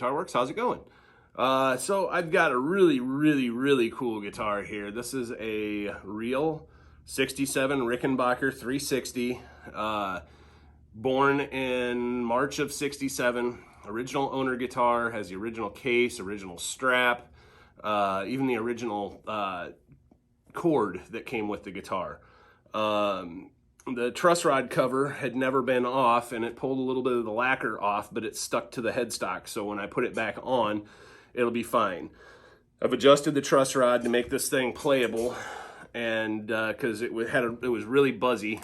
Guitar Works. How's it going? So I've got a really cool guitar here. This is a real 67 Rickenbacker 360, born in March of 67. Original owner guitar, has the original case, original strap, even the original cord that came with the guitar. The truss rod cover had never been off, and it pulled a little bit of the lacquer off, but it stuck to the headstock, so when I put it back on, it'll be fine. I've adjusted the truss rod to make this thing playable, and because it was really buzzy.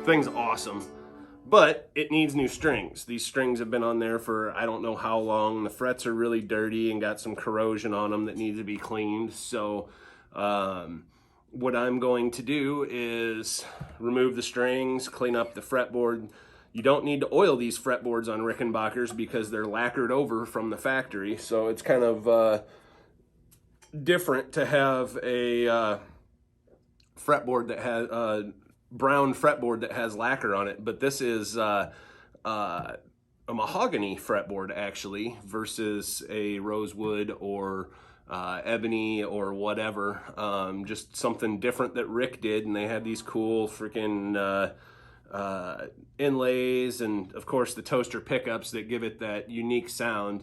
Thing's awesome, but it needs new strings. These strings have been on there for I don't know how long. The frets are really dirty and got some corrosion on them that needs to be cleaned. So what I'm going to do is remove the strings, clean up the fretboard. You don't need to oil these fretboards on Rickenbackers because they're lacquered over from the factory. So it's kind of different to have a fretboard that has brown fretboard that has lacquer on it, but this is a mahogany fretboard actually versus a rosewood or ebony or whatever. Just something different that Rick did, and they had these cool freaking inlays, and of course the toaster pickups that give it that unique sound.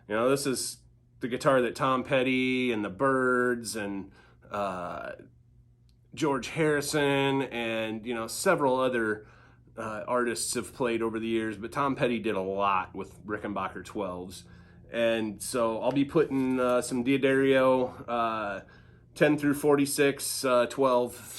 You know, this is the guitar that Tom Petty and the Byrds and George Harrison and, you know, several other artists have played over the years, but Tom Petty did a lot with Rickenbacker 12s. And so I'll be putting some D'Addario 10 through 46 12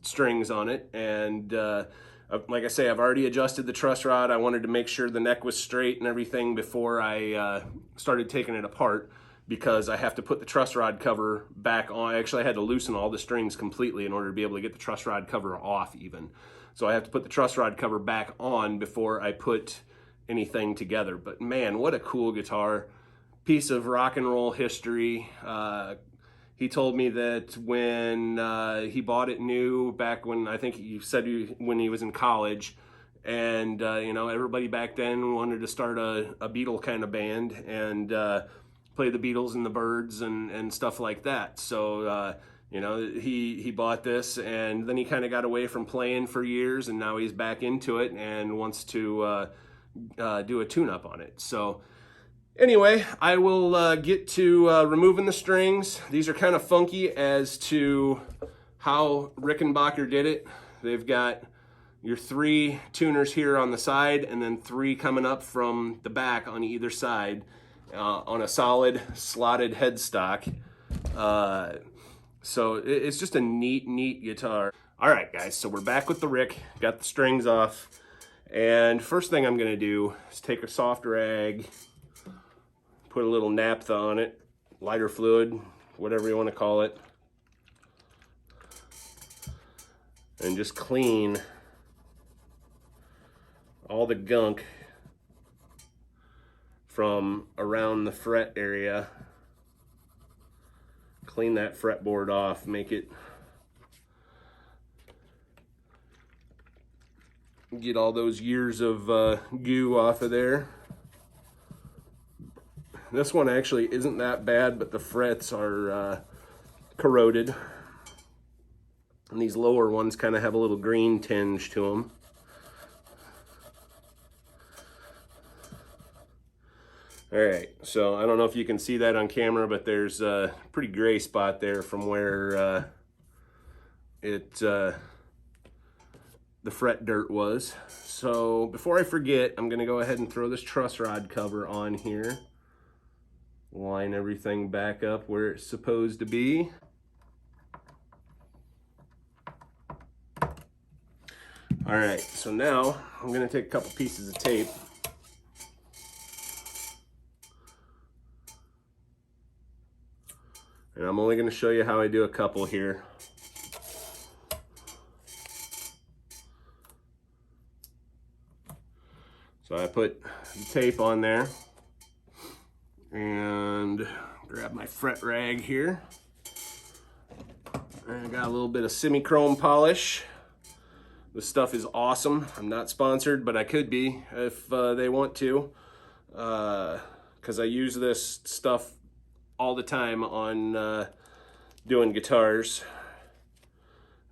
strings on it. And like I say, I've already adjusted the truss rod. I wanted to make sure the neck was straight and everything before I started taking it apart, because I have to put the truss rod cover back on. Actually, I had to loosen all the strings completely in order to be able to get the truss rod cover off even. So I have to put the truss rod cover back on before I put anything together. But man, what a cool guitar. Piece of rock and roll history. He told me that when he bought it new, back when, I think he said when he was in college, and you know, everybody back then wanted to start a Beatle kind of band, and play the Beatles and the Byrds and stuff like that. So, you know, he bought this, and then he kind of got away from playing for years, and now he's back into it and wants to do a tune-up on it. So anyway, I will get to removing the strings. These are kind of funky as to how Rickenbacker did it. They've got your 3 tuners here on the side, and then 3 coming up from the back on either side. On a solid slotted headstock. So it's just a neat guitar. All right, guys, so we're back with the Rick. Got the strings off. And first thing I'm gonna do is take a soft rag, put a little naphtha on it, lighter fluid, whatever you wanna call it, and just clean all the gunk from around the fret area. Clean that fretboard off, make it, get all those years of goo off of there. This one actually isn't that bad, but the frets are corroded. And these lower ones kind of have a little green tinge to them. All right, so I don't know if you can see that on camera, but there's a pretty gray spot there from where the fret dirt was. So before I forget, I'm gonna go ahead and throw this truss rod cover on here. Line everything back up where it's supposed to be. All right, so now I'm gonna take a couple pieces of tape. And I'm only going to show you how I do a couple here. So I put the tape on there and grab my fret rag here. I got a little bit of semi-chrome polish. This stuff is awesome. I'm not sponsored, but I could be if they want to, because I use this stuff all the time on doing guitars.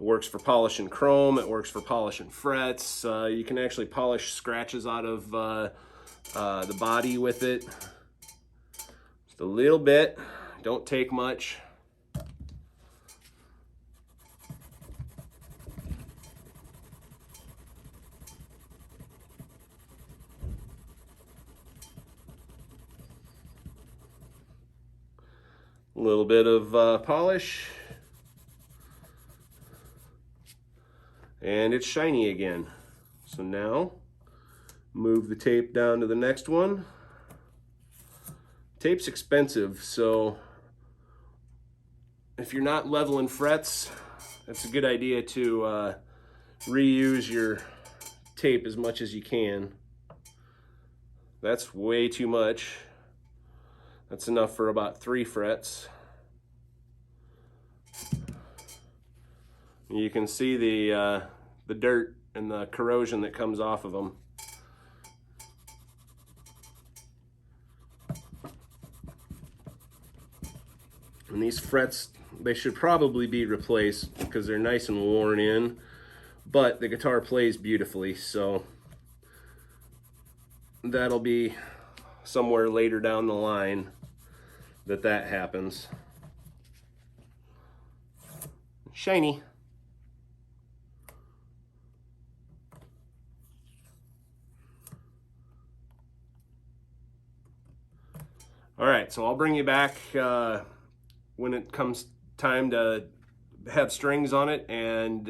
It works for polishing chrome. It works for polishing frets. You can actually polish scratches out of the body with it. Just a little bit. Don't take much. A little bit of polish. And it's shiny again. So now, move the tape down to the next one. Tape's expensive, so if you're not leveling frets, it's a good idea to reuse your tape as much as you can. That's way too much. That's enough for about 3 frets. You can see the dirt and the corrosion that comes off of them. And these frets, they should probably be replaced because they're nice and worn in, but the guitar plays beautifully, so that'll be somewhere later down the line that happens. Shiny. All right, so I'll bring you back when it comes time to have strings on it, and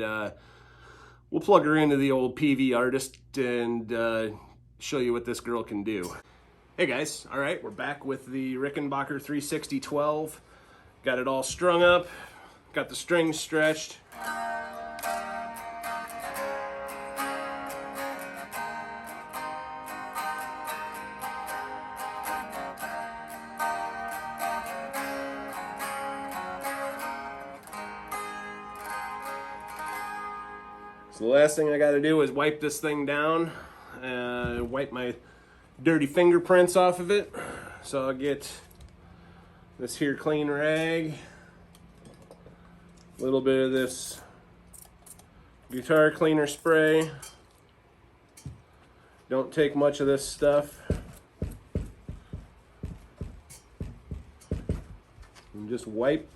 we'll plug her into the old PV Artist and show you what this girl can do. Hey guys, all right, we're back with the Rickenbacker 36012. Got it all strung up, got the strings stretched. So the last thing I got to do is wipe this thing down, wipe my dirty fingerprints off of it. So I'll get this here clean rag, a little bit of this guitar cleaner spray. Don't take much of this stuff. And just wipe,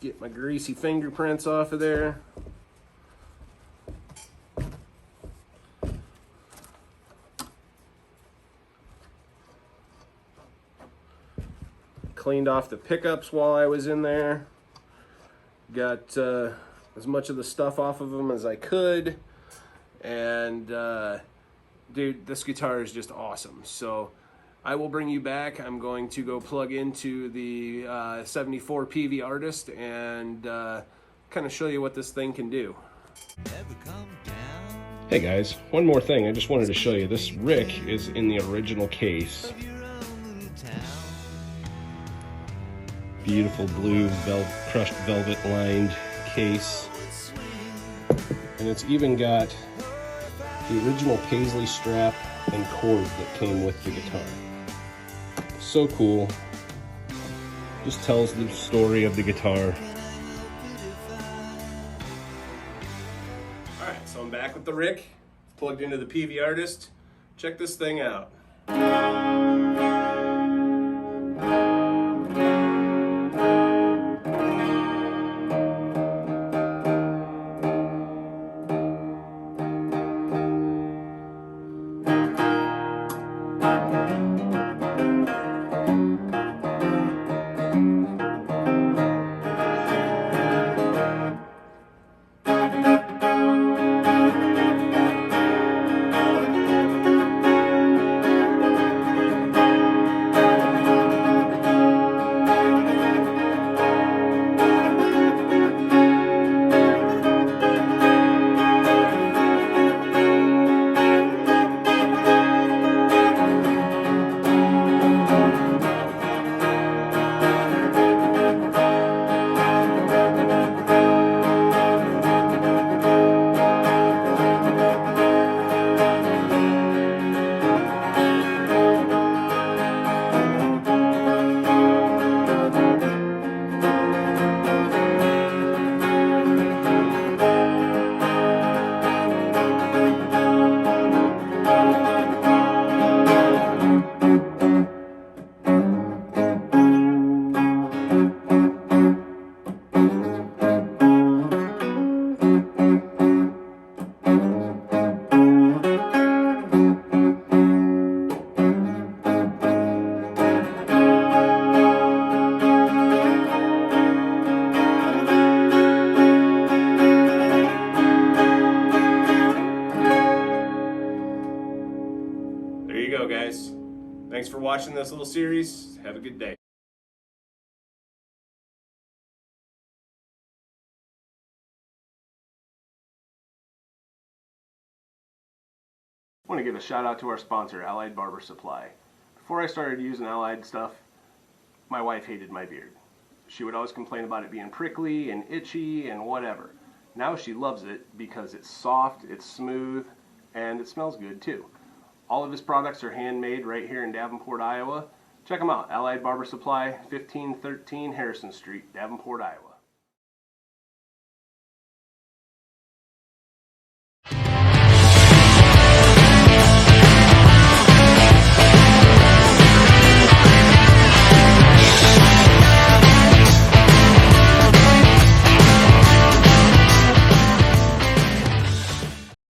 get my greasy fingerprints off of there. Cleaned off the pickups while I was in there. Got as much of the stuff off of them as I could. And dude, this guitar is just awesome. So I will bring you back. I'm going to go plug into the 74 PV Artist and kind of show you what this thing can do. Hey guys, one more thing. I just wanted to show you. This Rick is in the original case. Beautiful blue crushed velvet lined case, and it's even got the original paisley strap and cord that came with the guitar. So cool. Just tells the story of the guitar. Alright, so I'm back with the Rick, plugged into the PV Artist. Check this thing out. guys. Thanks for watching this little series. Have a good day. I want to give a shout out to our sponsor, Allied Barber Supply. Before I started using Allied stuff, my wife hated my beard. She would always complain about it being prickly and itchy and whatever. Now she loves it because it's soft, it's smooth, and it smells good too. All of his products are handmade right here in Davenport, Iowa. Check them out, Allied Barber Supply, 1513 Harrison Street, Davenport, Iowa.